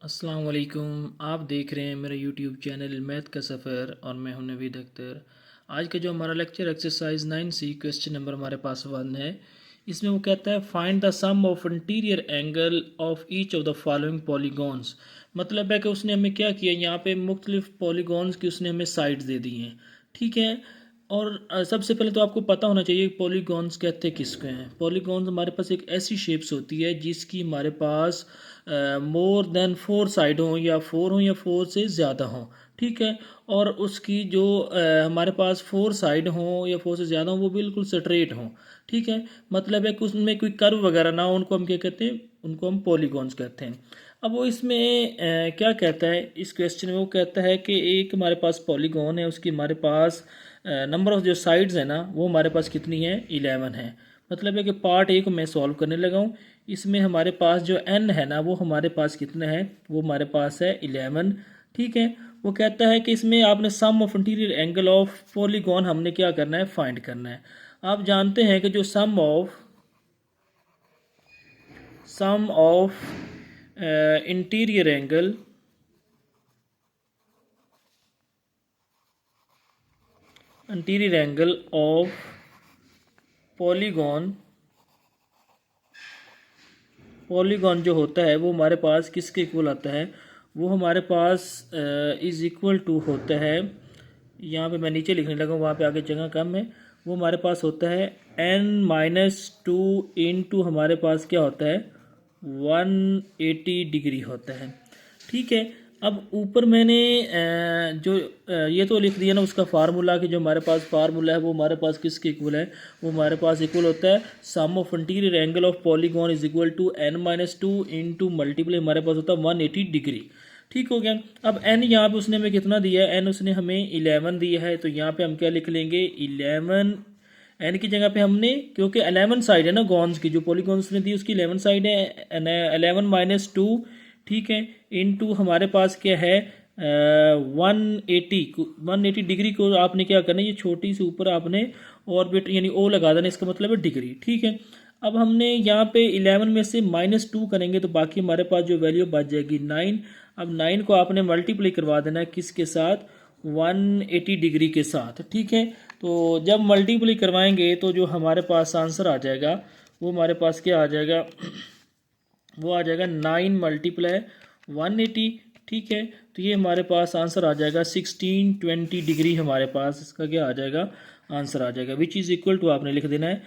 अस्सलाम वालेकुम। आप देख रहे हैं मेरा यूट्यूब चैनल मैथ का सफ़र और मैं हूं नवीद अख्तर। आज का जो हमारा lecture exercise 9C question number हमारे पास 1 है। इसमें वो कहता है find the sum of interior angle of each of the following polygons. मतलब है कि उसने हमें क्या किया, यहाँ पे मुख्तलिफ पॉलीगॉन्स की उसने हमें साइड्स दे दी हैं। ठीक है। और सबसे पहले तो आपको पता होना चाहिए पॉलीगॉन्स कहते किसको हैं। पॉलीगॉन्स हमारे पास एक ऐसी शेप्स होती है जिसकी हमारे पास मोर देन 4 साइड हों या 4 हों या 4 से ज़्यादा हों। ठीक है। और उसकी जो हमारे पास 4 साइड हों या 4 से ज़्यादा हों वो बिल्कुल स्ट्रेट हों। ठीक है। मतलब है कि उसमें कोई कर्व वगैरह ना हो, उनको हम क्या कहते हैं, उनको हम पॉलीगॉन्स कहते हैं। अब वो इसमें क्या कहता है, इस क्वेश्चन में वो कहता है कि एक हमारे पास पॉलीगॉन है, उसकी हमारे पास नंबर ऑफ जो साइड्स है ना वो हमारे पास कितनी है, 11 है। मतलब है कि पार्ट ए को मैं सॉल्व करने लगा हूँ। इसमें हमारे पास जो n है ना वो हमारे पास कितना है, वो हमारे पास है 11। ठीक है। वो कहता है कि इसमें आपने sum of interior angle of polygon हमने क्या करना है, फाइंड करना है। आप जानते हैं कि जो sum of interior angle of polygon जो होता है वो हमारे पास किसके इक्वल आता है, वो हमारे पास इज़ इक्वल टू होता है, यहाँ पे मैं नीचे लिखने लगा हूँ, वहाँ पे आगे जगह कम है। वो हमारे पास होता है n-2 इंटू हमारे पास क्या होता है, 180 डिग्री होता है। ठीक है। अब ऊपर मैंने ये तो लिख दिया ना उसका फार्मूला, कि जो हमारे पास फार्मूला है वो हमारे पास किसके इक्वल है, वो हमारे पास इक्वल होता है sum of interior angle of polygon is equal to n-2 into multiply हमारे पास होता है 180 डिग्री। ठीक हो गया। अब n यहाँ पे उसने हमें कितना दिया है, n उसने हमें 11 दिया है, तो यहाँ पे हम क्या लिख लेंगे, 11 एन की जगह पे हमने, क्योंकि 11 साइड है ना गॉन्स की, जो पॉलीगॉन्स ने दी उसकी 11 साइड है, 11-2। ठीक है। इनटू हमारे पास क्या है 180 डिग्री को आपने क्या करना है, ये छोटी सी ऊपर आपने ऑर्बिट यानी ओ लगा देना, इसका मतलब है डिग्री। ठीक है। अब हमने यहाँ पे 11 में से -2 करेंगे तो बाकी हमारे पास जो वैल्यू बच जाएगी 9। अब 9 को आपने मल्टीप्लाई करवा देना है किसके साथ, 180 डिग्री के साथ। ठीक है। तो जब मल्टीप्लाई करवाएंगे तो जो हमारे पास आंसर आ जाएगा वो हमारे पास क्या आ जाएगा, वो आ जाएगा 9 × 180। ठीक है। तो ये हमारे पास आंसर आ जाएगा 1620 डिग्री, हमारे पास इसका क्या आ जाएगा, आंसर आ जाएगा, विच इज़ इक्वल टू आपने लिख देना है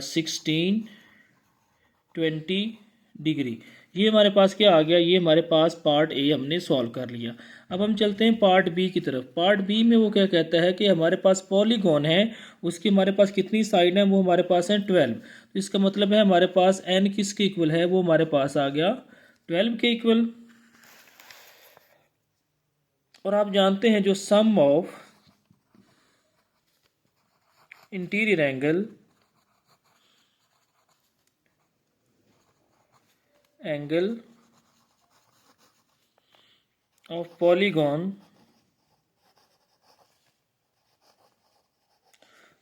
1620 डिग्री। ये हमारे पास क्या आ गया, ये हमारे पास पार्ट ए हमने सॉल्व कर लिया। अब हम चलते हैं पार्ट बी की तरफ। पार्ट बी में वो क्या कहता है कि हमारे पास पॉलीगॉन है, उसकी हमारे पास कितनी साइड है, वो हमारे पास है 12। तो इसका मतलब है हमारे पास n किसके इक्वल है, वो हमारे पास आ गया 12 के इक्वल। और आप जानते हैं जो sum of interior angle of polygon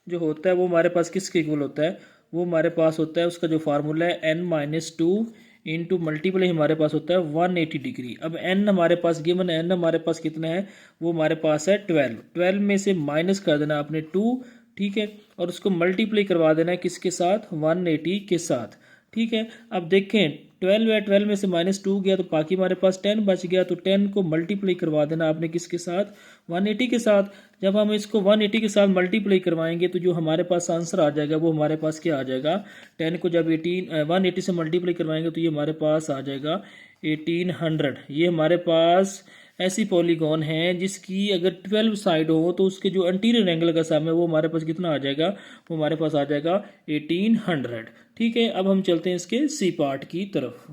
जो होता है वो हमारे पास किसके इक्वल होता है, वो हमारे पास होता है, उसका जो फार्मूला है n-2 इंटू मल्टीप्लाई हमारे पास होता है 180 डिग्री। अब n हमारे पास गिवन है, n हमारे पास कितना है, वो हमारे पास है 12। 12 में से माइनस कर देना आपने 2। ठीक है। और उसको मल्टीप्लाई करवा देना है किसके साथ, 180 के साथ। ठीक है। अब देखें 12 है, 12 में से -2 गया तो बाकी हमारे पास 10 बच गया, तो 10 को मल्टीप्लाई करवा देना आपने किसके साथ, 180 के साथ। जब हम इसको 180 के साथ मल्टीप्लाई करवाएंगे तो जो हमारे पास आंसर आ जाएगा वो हमारे पास क्या आ जाएगा, 10 को जब 180 से मल्टीप्लाई करवाएंगे तो ये हमारे पास आ जाएगा 1800। ये हमारे पास ऐसी पॉलीगॉन है जिसकी अगर 12 साइड हो तो उसके जो अंटीरियर एंगल का सम है वो हमारे पास कितना आ जाएगा, वो हमारे पास आ जाएगा 1800। ठीक है। अब हम चलते हैं इसके सी पार्ट की तरफ।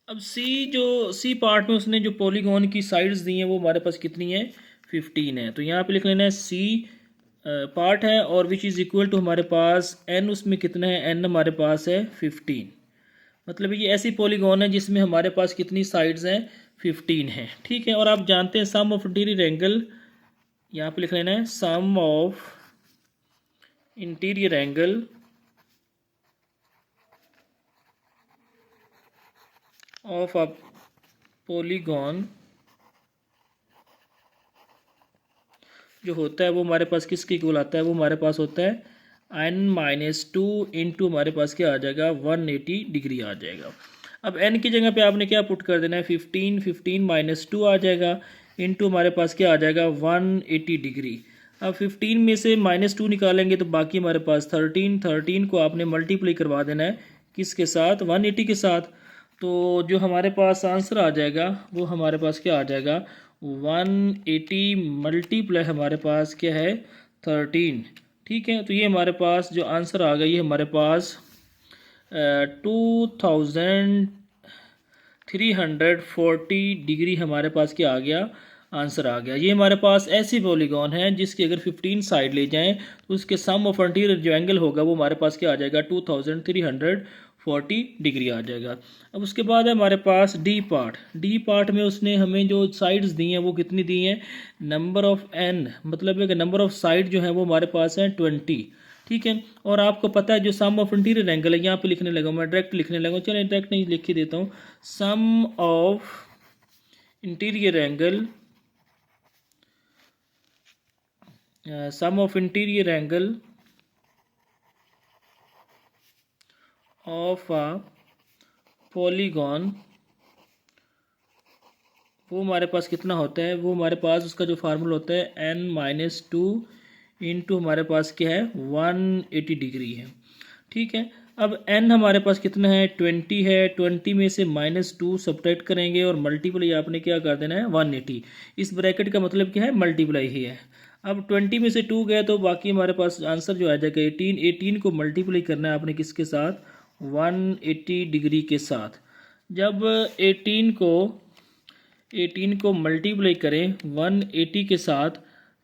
अब सी पार्ट में उसने जो पॉलीगॉन की साइड्स दी हैं वो हमारे पास कितनी है, 15 है। तो यहाँ पे लिख लेना है सी पार्ट है और विच इज़ इक्वल टू हमारे पास एन, उसमें कितना है, एन हमारे पास है 15। मतलब ये ऐसी पॉलीगॉन है जिसमें हमारे पास कितनी साइड्स हैं, 15 है। ठीक है। और आप जानते हैं सम ऑफ इंटीरियर एंगल, यहाँ पे लिख लेना है sum of interior angle of polygon जो होता है वो हमारे पास किसके इक्वल आता है, वो हमारे पास होता है n-2 इंटू हमारे पास क्या आ जाएगा 180 डिग्री आ जाएगा। अब n की जगह पे आपने क्या पुट कर देना है 15, 15 - 2 आ जाएगा इंटू हमारे पास क्या आ जाएगा 180 डिग्री। अब 15 में से -2 निकालेंगे तो बाकी हमारे पास 13, 13 को आपने मल्टीप्लाई करवा देना है किसके साथ 180 के साथ। तो जो हमारे पास आंसर आ जाएगा वो हमारे पास क्या आ जाएगा 180 मल्टीप्लाई हमारे पास क्या है 13। ठीक है, तो ये हमारे पास जो आंसर आ गया ये हमारे पास 2340 डिग्री हमारे पास क्या आ गया आंसर आ गया। ये हमारे पास ऐसी पॉलीगॉन है जिसकी अगर 15 साइड ले जाएं तो उसके सम ऑफ इंटीरियर जो एंगल होगा वो हमारे पास क्या आ जाएगा 2340 डिग्री आ जाएगा। अब उसके बाद है हमारे पास डी पार्ट। डी पार्ट में उसने हमें जो साइड्स दी हैं वो कितनी दी हैं नंबर ऑफ एन, मतलब है कि नंबर ऑफ साइड जो है वो हमारे पास है 20। ठीक है, और आपको पता है जो सम ऑफ इंटीरियर एंगल है यहाँ पे लिखने लगा मैं डायरेक्ट लिखने लगा, चलो डायरेक्ट नहीं लिख ही देता हूँ। Sum of interior angle of a polygon वो हमारे पास कितना होता है, वो हमारे पास उसका जो फार्मूला होता है n-2 इंटू हमारे पास क्या है 180 डिग्री है। ठीक है, अब n हमारे पास कितना है 20 है, 20 में से -2 सब्ट्रैक्ट करेंगे और मल्टीप्लाई आपने क्या कर देना है 180। इस ब्रैकेट का मतलब क्या है मल्टीप्लाई ही है। अब 20 में से 2 गए तो बाकी हमारे पास आंसर जो आ जाएगा 18। 18 को मल्टीप्लाई करना है आपने किसके साथ 180 डिग्री के साथ। जब 18 को मल्टीप्लाई करें 180 के साथ,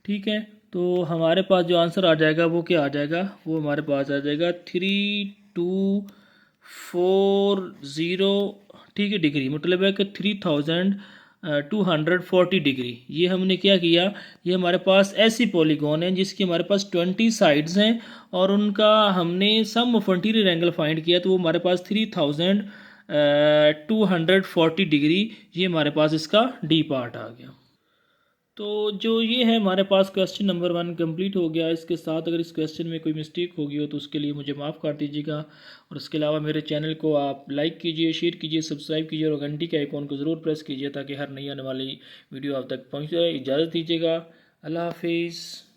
ठीक है, तो हमारे पास जो आंसर आ जाएगा वो क्या आ जाएगा, वो हमारे पास आ जाएगा 3240, ठीक है, डिग्री, मतलब है कि 3240 डिग्री। ये हमने क्या किया, ये हमारे पास ऐसी पॉलीगॉन है जिसकी हमारे पास 20 साइड्स हैं और उनका हमने सम ऑफ इंटीरियर एंगल फाइंड किया तो वो हमारे पास 3240 डिग्री, ये हमारे पास इसका डी पार्ट आ गया। तो जो ये है हमारे पास क्वेश्चन नंबर 1 कंप्लीट हो गया। इसके साथ अगर इस क्वेश्चन में कोई मिस्टेक होगी हो तो उसके लिए मुझे माफ़ कर दीजिएगा, और उसके अलावा मेरे चैनल को आप लाइक कीजिए, शेयर कीजिए, सब्सक्राइब कीजिए और घंटी के आइकॉन को ज़रूर प्रेस कीजिए ताकि हर नई आने वाली वीडियो आप तक पहुँच जाए। इजाज़त दीजिएगा, अल्लाह हाफिज़।